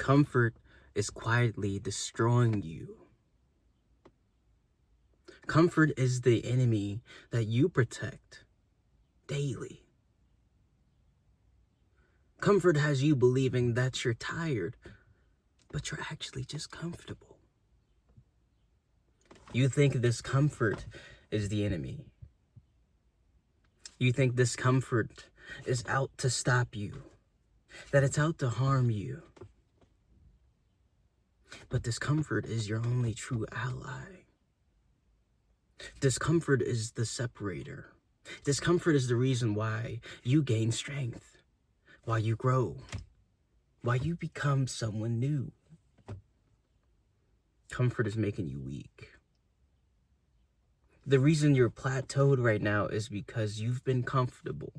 Comfort is quietly destroying you. Comfort is the enemy that you protect daily. Comfort has you believing that you're tired, but you're actually just comfortable. You think discomfort is the enemy. You think discomfort is out to stop you, that it's out to harm you. But discomfort is your only true ally. Discomfort is the separator. Discomfort is the reason why you gain strength, why you grow, why you become someone new. Comfort is making you weak. The reason you're plateaued right now is because you've been comfortable.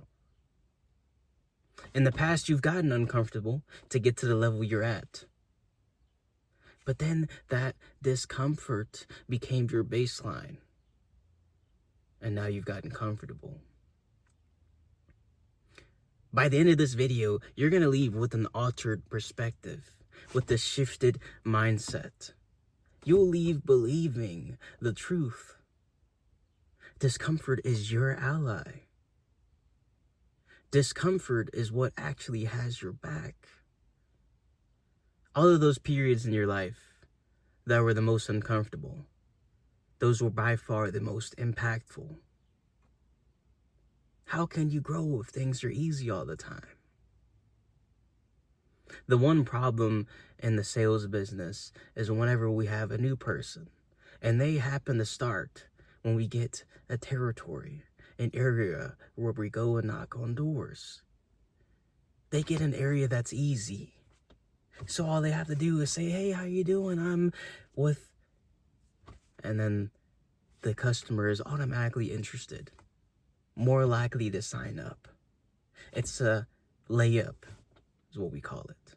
In the past, you've gotten uncomfortable to get to the level you're at. But then that discomfort became your baseline. And now you've gotten comfortable. By the end of this video, you're going to leave with an altered perspective, with a shifted mindset. You'll leave believing the truth. Discomfort is your ally. Discomfort is what actually has your back. All of those periods in your life that were the most uncomfortable, those were by far the most impactful. How can you grow if things are easy all the time? The one problem in the sales business is whenever we have a new person and they happen to start when we get a territory, an area where we go and knock on doors. They get an area that's easy. So all they have to do is say, hey, how you doing? I'm with... And then the customer is automatically interested, more likely to sign up. It's a layup, is what we call it.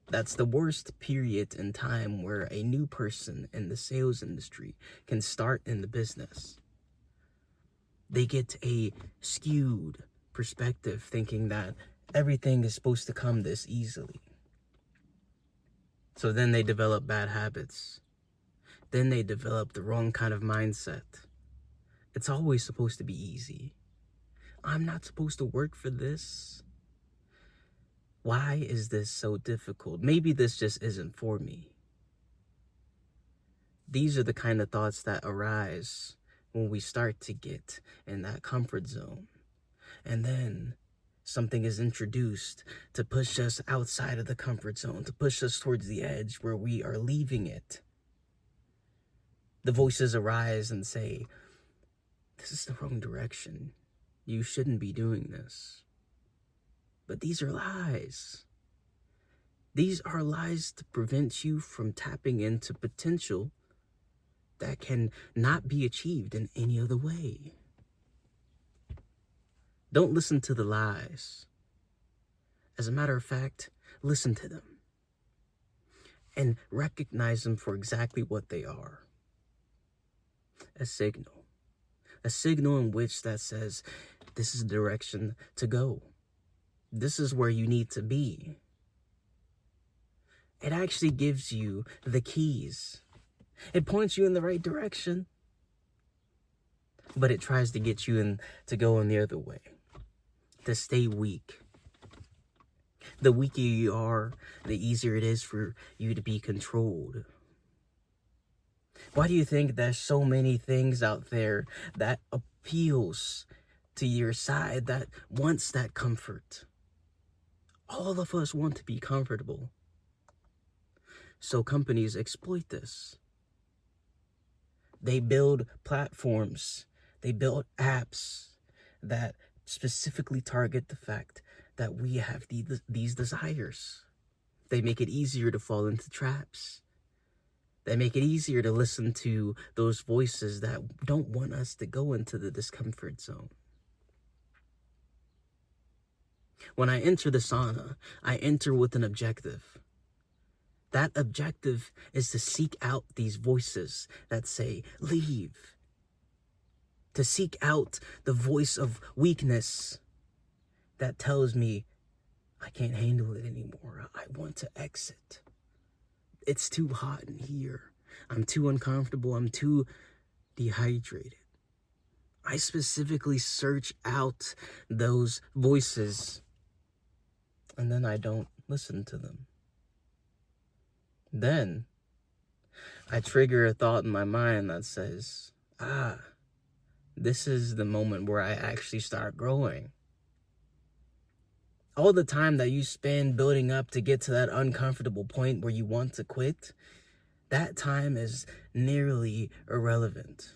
That's the worst period in time where a new person in the sales industry can start in the business. They get a skewed perspective thinking that everything is supposed to come this easily. So then they develop bad habits. Then they develop the wrong kind of mindset. It's always supposed to be easy. I'm not supposed to work for this. Why is this so difficult? Maybe this just isn't for me. These are the kind of thoughts that arise when we start to get in that comfort zone. And then something is introduced to push us outside of the comfort zone, to push us towards the edge where we are leaving it. The voices arise and say, this is the wrong direction. You shouldn't be doing this. But these are lies. These are lies to prevent you from tapping into potential that can not be achieved in any other way. Don't listen to the lies. As a matter of fact, listen to them and recognize them for exactly what they are. A signal in which that says, this is the direction to go. This is where you need to be. It actually gives you the keys. It points you in the right direction, but it tries to get you in to go in the other way, to stay weak. The weaker you are, the easier it is for you to be controlled. Why do you think there's so many things out there that appeals to your side, that wants that comfort? All of us want to be comfortable. So companies exploit this. They build platforms, they build apps that specifically target the fact that we have these desires. They make it easier to fall into traps. They make it easier to listen to those voices that don't want us to go into the discomfort zone. When I enter the sauna, I enter with an objective. That objective is to seek out these voices that say, leave. To seek out the voice of weakness that tells me, I can't handle it anymore. I want to exit. It's too hot in here. I'm too uncomfortable. I'm too dehydrated. I specifically search out those voices, and then I don't listen to them. Then I trigger a thought in my mind that says, this is the moment where I actually start growing. All the time that you spend building up to get to that uncomfortable point where you want to quit, that time is nearly irrelevant.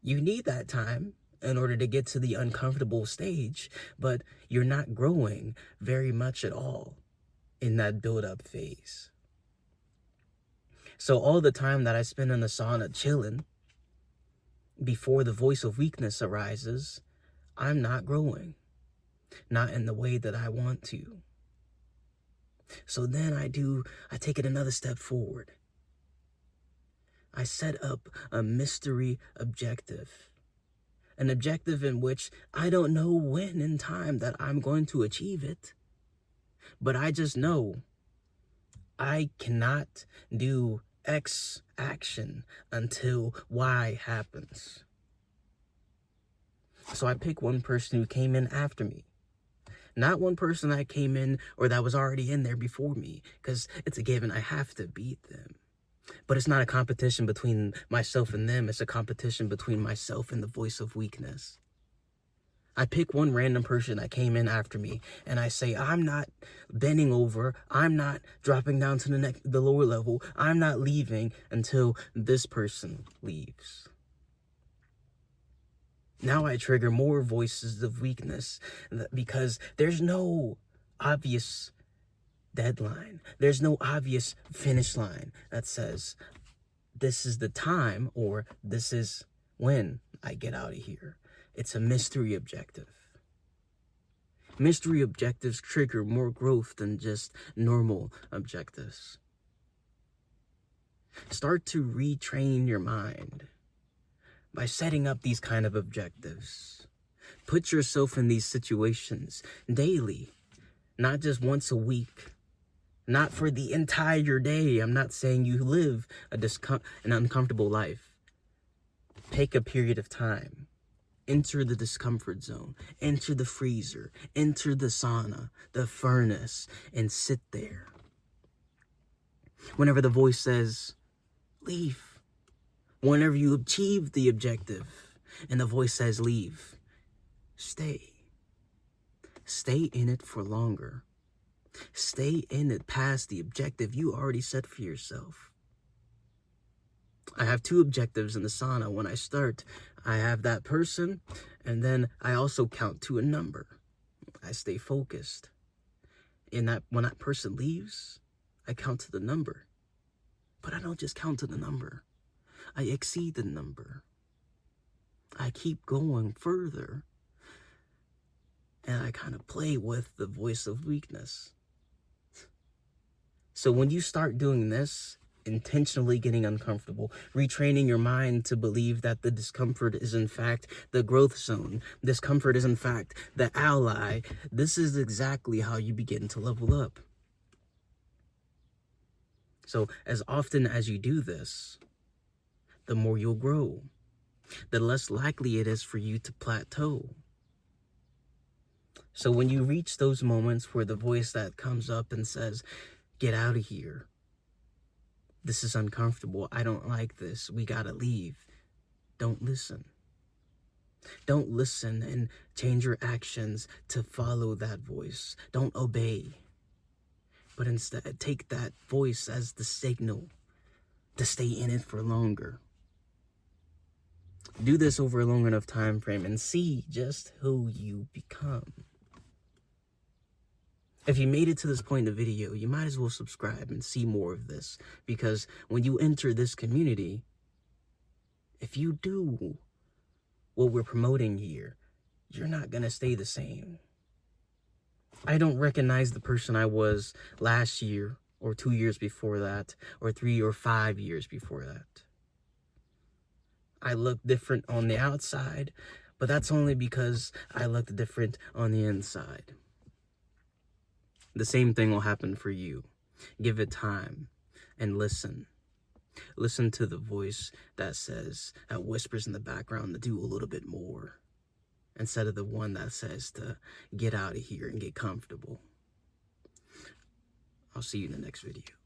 You need that time in order to get to the uncomfortable stage, but you're not growing very much at all in that build-up phase. So all the time that I spend in the sauna chilling before the voice of weakness arises, I'm not growing, not in the way that I want to. So then I take it another step forward. I set up a mystery objective. An objective in which I don't know when in time that I'm going to achieve it. But I just know I cannot do X action until Y happens. So I pick one person who came in after me. Not one person that came in or that was already in there before me, because it's a given I have to beat them. But it's not a competition between myself and them. It's a competition between myself and the voice of weakness. I pick one random person that came in after me, and I say, I'm not bending over. I'm not dropping down to the lower level. I'm not leaving until this person leaves. Now I trigger more voices of weakness because there's no obvious deadline. There's no obvious finish line that says this is the time or this is when I get out of here. It's a mystery objective. Mystery objectives trigger more growth than just normal objectives. Start to retrain your mind by setting up these kind of objectives. Put yourself in these situations daily, not just once a week. Not for the entire day. I'm not saying you live an uncomfortable life. Take a period of time. Enter the discomfort zone. Enter the freezer. Enter the sauna, the furnace, and sit there. Whenever the voice says, leave. Whenever you achieve the objective and the voice says, leave, stay. Stay in it for longer. Stay in it past the objective you already set for yourself. I have two objectives in the sauna. When I start, I have that person, and then I also count to a number. I stay focused. When that person leaves, I count to the number. But I don't just count to the number. I exceed the number. I keep going further. And I kind of play with the voice of weakness. So when you start doing this, intentionally getting uncomfortable, retraining your mind to believe that the discomfort is in fact the growth zone, discomfort is in fact the ally, this is exactly how you begin to level up. So as often as you do this, the more you'll grow, the less likely it is for you to plateau. So when you reach those moments where the voice that comes up and says, get out of here. This is uncomfortable. I don't like this. We gotta leave. Don't listen. Don't listen and change your actions to follow that voice. Don't obey. But instead, take that voice as the signal to stay in it for longer. Do this over a long enough time frame and see just who you become. If you made it to this point in the video, you might as well subscribe and see more of this, because when you enter this community, if you do what we're promoting here, you're not going to stay the same. I don't recognize the person I was last year or 2 years before that or 3 or 5 years before that. I look different on the outside, but that's only because I look different on the inside. The same thing will happen for you. Give it time and listen. Listen to the voice that whispers in the background to do a little bit more, instead of the one that says to get out of here and get comfortable. I'll see you in the next video.